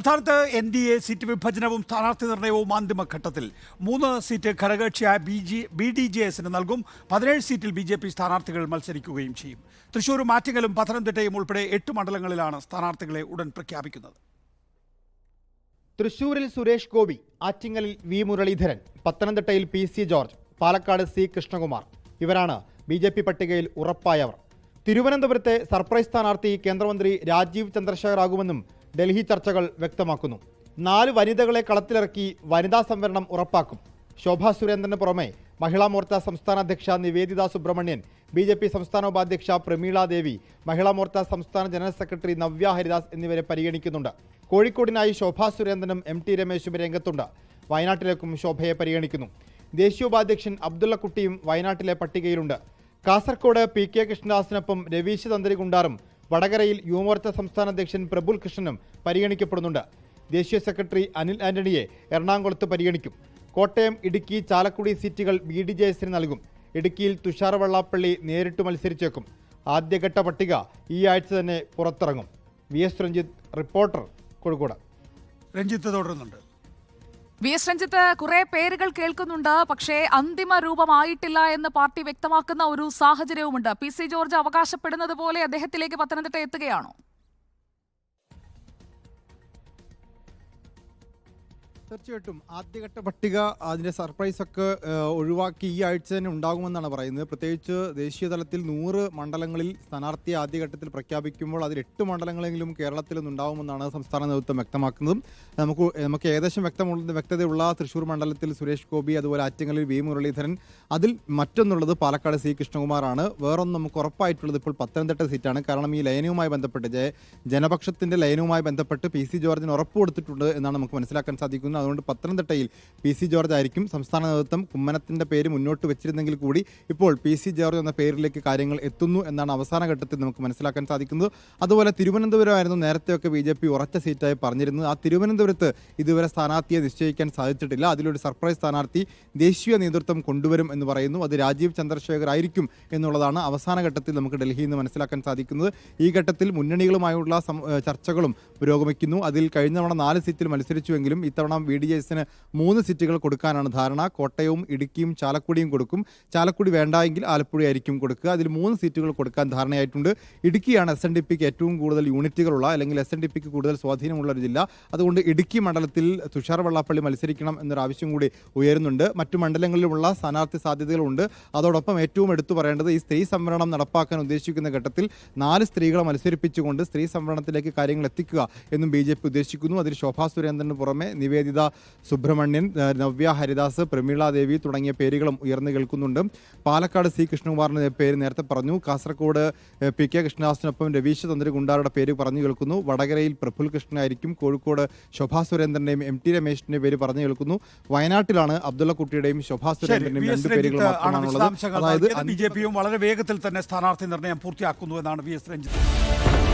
സംസ്ഥാനത്ത് NDA seat വിഭജനവും സ്ഥാനാർത്ഥി നിർണയവും അന്തിമഘട്ടത്തിൽ 3 സീറ്റ് ഘടകകക്ഷിയായ BDJS നൽകും. 17 സീറ്റിൽ BJP സ്ഥാനാർത്ഥികൾ മത്സരിക്കുകയും ചെയ്യും. തൃശൂരും ആറ്റിങ്ങലും പത്തനംതിട്ടയും ഉൾപ്പെടെ 8 മണ്ഡലങ്ങളിലാണ് സ്ഥാനാർത്ഥികളെ ഉടൻ പ്രഖ്യാപിക്കുന്നത്. തൃശൂരിൽ സുരേഷ് ഗോപി, ആറ്റിങ്ങലിൽ വി മുരളീധരൻ, പത്തനംതിട്ടയിൽ PC George, Palakkad C Krishnakumar ഇവരാണ് BJP പട്ടികയിൽ ഉറപ്പായവർ. തിരുവനന്തപുരത്തെ സർപ്രൈസ് സ്ഥാനാർത്ഥി കേന്ദ്രമന്ത്രി രാജീവ് ചന്ദ്രശേഖർ ആകുമെന്നും ഡൽഹി ചർച്ചകൾ വ്യക്തമാക്കുന്നു. 4 വനിതകളെ കളത്തിലിറക്കി വനിതാ സംവരണം ഉറപ്പാക്കും. ശോഭാ സുരേന്ദ്രന് പുറമെ മഹിളാ മോർച്ച സംസ്ഥാന അധ്യക്ഷ നിവേദിത സുബ്രഹ്മണ്യൻ, BJP സംസ്ഥാന ഉപാധ്യക്ഷ പ്രമീള ദേവി, മഹിളാ മോർച്ച സംസ്ഥാന ജനറൽ സെക്രട്ടറി നവ്യ ഹരിദാസ് എന്നിവരെ പരിഗണിക്കുന്നുണ്ട്. കോഴിക്കോടിനായി ശോഭാ സുരേന്ദ്രനും MT രമേശും രംഗത്തുണ്ട്. വയനാട്ടിലേക്കും ശോഭയെ പരിഗണിക്കുന്നു. ദേശീയ ഉപാധ്യക്ഷൻ അബ്ദുള്ളക്കുട്ടിയും വയനാട്ടിലെ പട്ടികയിലുണ്ട്. കാസർകോട് PK കൃഷ്ണദാസിനൊപ്പം രവീശ് തന്ത്രി കുണ്ടാറും വടകരയിൽ യുവമോർച്ച സംസ്ഥാന അധ്യക്ഷൻ പ്രബുൽ കൃഷ്ണനും പരിഗണിക്കപ്പെടുന്നുണ്ട്. ദേശീയ സെക്രട്ടറി അനിൽ ആന്റണിയെ എറണാകുളത്ത് പരിഗണിക്കും. കോട്ടയം, ഇടുക്കി, ചാലക്കുടി സീറ്റുകൾ BDJSന് നൽകും. ഇടുക്കിയിൽ തുഷാർ വെള്ളാപ്പള്ളി നേരിട്ട് മത്സരിച്ചേക്കും. ആദ്യഘട്ട പട്ടിക ഈ ആഴ്ച തന്നെ പുറത്തിറങ്ങും. VS Ranjith, reporter, Kozhikode. രഞ്ജിത്ത് തുടരുന്നുണ്ട്. VS രഞ്ജിത്ത്, കുറെ പേരുകൾ കേൾക്കുന്നുണ്ട്, പക്ഷേ അന്തിമ രൂപമായിട്ടില്ല എന്ന് പാർട്ടി വ്യക്തമാക്കുന്ന ഒരു സാഹചര്യവുമുണ്ട്. PC ജോർജ് അവകാശപ്പെടുന്നത് പോലെ അദ്ദേഹത്തിലേക്ക് പത്തനംതിട്ട എത്തുകയാണോ? തീർച്ചയായിട്ടും ആദ്യഘട്ട പട്ടിക അതിൻ്റെ സർപ്രൈസൊക്കെ ഒഴിവാക്കി ഈ ആഴ്ച തന്നെ ഉണ്ടാകുമെന്നാണ് പറയുന്നത്. പ്രത്യേകിച്ച് ദേശീയ തലത്തിൽ 100 മണ്ഡലങ്ങളിൽ സ്ഥാനാർത്ഥിയെ ആദ്യഘട്ടത്തിൽ പ്രഖ്യാപിക്കുമ്പോൾ അതിൽ 8 മണ്ഡലങ്ങളെങ്കിലും കേരളത്തിൽ നിന്നുണ്ടാകുമെന്നാണ് സംസ്ഥാന നേതൃത്വം വ്യക്തമാക്കുന്നത്. നമുക്ക് ഏകദേശം വ്യക്തതയുള്ള തൃശ്ശൂർ മണ്ഡലത്തിൽ സുരേഷ് ഗോപി, അതുപോലെ ആറ്റിങ്ങലിൽ വി മുരളീധരൻ, അതിൽ മറ്റൊന്നുള്ളത് പാലക്കാട് C കൃഷ്ണകുമാറാണ്. വേറൊന്നും നമുക്ക് ഉറപ്പായിട്ടുള്ളത് ഇപ്പോൾ പത്തനംതിട്ട സീറ്റാണ്. കാരണം ഈ ലയനവുമായി ബന്ധപ്പെട്ട് ജനപക്ഷത്തിൻ്റെ ലയനവുമായി ബന്ധപ്പെട്ട് PC ജോർജിന് ഉറപ്പ് കൊടുത്തിട്ടുണ്ട് എന്നാണ് നമുക്ക് മനസ്സിലാക്കാൻ സാധിക്കുന്നത്. അതുകൊണ്ട് പത്തനംതിട്ടയിൽ PC ജോർജ് ആയിരിക്കും. സംസ്ഥാന നേതൃത്വം കുമ്മനത്തിൻ്റെ പേര് മുന്നോട്ട് വെച്ചിരുന്നെങ്കിൽ കൂടി ഇപ്പോൾ PC ജോർജ് എന്ന പേരിലേക്ക് കാര്യങ്ങൾ എത്തുന്നു എന്നാണ് അവസാന ഘട്ടത്തിൽ നമുക്ക് മനസ്സിലാക്കാൻ സാധിക്കുന്നത്. അതുപോലെ തിരുവനന്തപുരമായിരുന്നു നേരത്തെയൊക്കെ BJP ഉറച്ച സീറ്റായി പറഞ്ഞിരുന്നത്. ആ തിരുവനന്തപുരത്ത് ഇതുവരെ സ്ഥാനാർത്ഥിയെ നിശ്ചയിക്കാൻ സാധിച്ചിട്ടില്ല. അതിലൊരു സർപ്രൈസ് സ്ഥാനാർത്ഥി ദേശീയ നേതൃത്വം കൊണ്ടുവരും എന്ന് പറയുന്നു. അത് രാജീവ് ചന്ദ്രശേഖർ ആയിരിക്കും എന്നുള്ളതാണ് അവസാന ഘട്ടത്തിൽ നമുക്ക് ഡൽഹിയിൽ നിന്ന് മനസ്സിലാക്കാൻ സാധിക്കുന്നത്. ഈ ഘട്ടത്തിൽ മുന്നണികളുമായുള്ള ചർച്ചകളും പുരോഗമിക്കുന്നു. അതിൽ കഴിഞ്ഞ തവണ 4 സീറ്റിൽ മത്സരിച്ചുവെങ്കിലും ഇത്തവണ BDJSന് 3 സീറ്റുകൾ കൊടുക്കാനാണ് ധാരണ. കോട്ടയവും ഇടുക്കിയും ചാലക്കുടിയും കൊടുക്കും. ചാലക്കുടി വേണ്ടായെങ്കിൽ ആലപ്പുഴയായിരിക്കും കൊടുക്കുക. അതിൽ 3 സീറ്റുകൾ കൊടുക്കാൻ ധാരണയായിട്ടുണ്ട്. ഇടുക്കിയാണ് SNDPക്ക് ഏറ്റവും കൂടുതൽ യൂണിറ്റുകളുള്ള, അല്ലെങ്കിൽ SNDPക്ക് കൂടുതൽ സ്വാധീനമുള്ള ഒരു ജില്ല. അതുകൊണ്ട് ഇടുക്കി മണ്ഡലത്തിൽ തുഷാർ വെള്ളാപ്പള്ളി മത്സരിക്കണം എന്നൊരു ആവശ്യം കൂടി ഉയരുന്നുണ്ട്. മറ്റു മണ്ഡലങ്ങളിലുമുള്ള സ്ഥാനാർത്ഥി സാധ്യതകളുണ്ട്. അതോടൊപ്പം ഏറ്റവും എടുത്തു പറയേണ്ടത് ഈ സ്ത്രീ സംവരണം നടപ്പാക്കാൻ ഉദ്ദേശിക്കുന്ന ഘട്ടത്തിൽ 4 സ്ത്രീകളെ മത്സരിപ്പിച്ചുകൊണ്ട് സ്ത്രീ സംവരണത്തിലേക്ക് കാര്യങ്ങൾ എത്തിക്കുക എന്നും BJP ഉദ്ദേശിക്കുന്നു. അതിൽ ശോഭാ സുരേന്ദ്രന് പുറമെ നിവേദിത സുബ്രഹ്മണ്യൻ, നവ്യ ഹരിദാസ്, പ്രമീള ദേവി തുടങ്ങിയ പേരുകളും ഉയർന്നു കേൾക്കുന്നുണ്ട്. പാലക്കാട് C കൃഷ്ണകുമാറിന്റെ പേര് നേരത്തെ പറഞ്ഞു. കാസർകോട് PK കൃഷ്ണദാസിനൊപ്പം രവീശ് തന്ത്രി കുണ്ടാറുടെ പേര് പറഞ്ഞു കേൾക്കുന്നു. വടകരയിൽ പ്രഫുൽ കൃഷ്ണനായിരിക്കും. കോഴിക്കോട് ശോഭാ സുരേന്ദ്രന്റെയും MT രമേശിന്റെ പേര് പറഞ്ഞു കേൾക്കുന്നു. വയനാട്ടിലാണ് അബ്ദുള്ളക്കുട്ടിയുടെയും ശോഭാ സുരേന്ദ്രന്റെയും 2 പേരുകൾ മാത്രമാണുള്ളത്. അതായത് BJPയും വളരെ വേഗത്തിൽ തന്നെ സ്ഥാനാർത്ഥി നിർണയം പൂർത്തിയാക്കുന്നു എന്നാണ് VS രഞ്ജിത്ത്.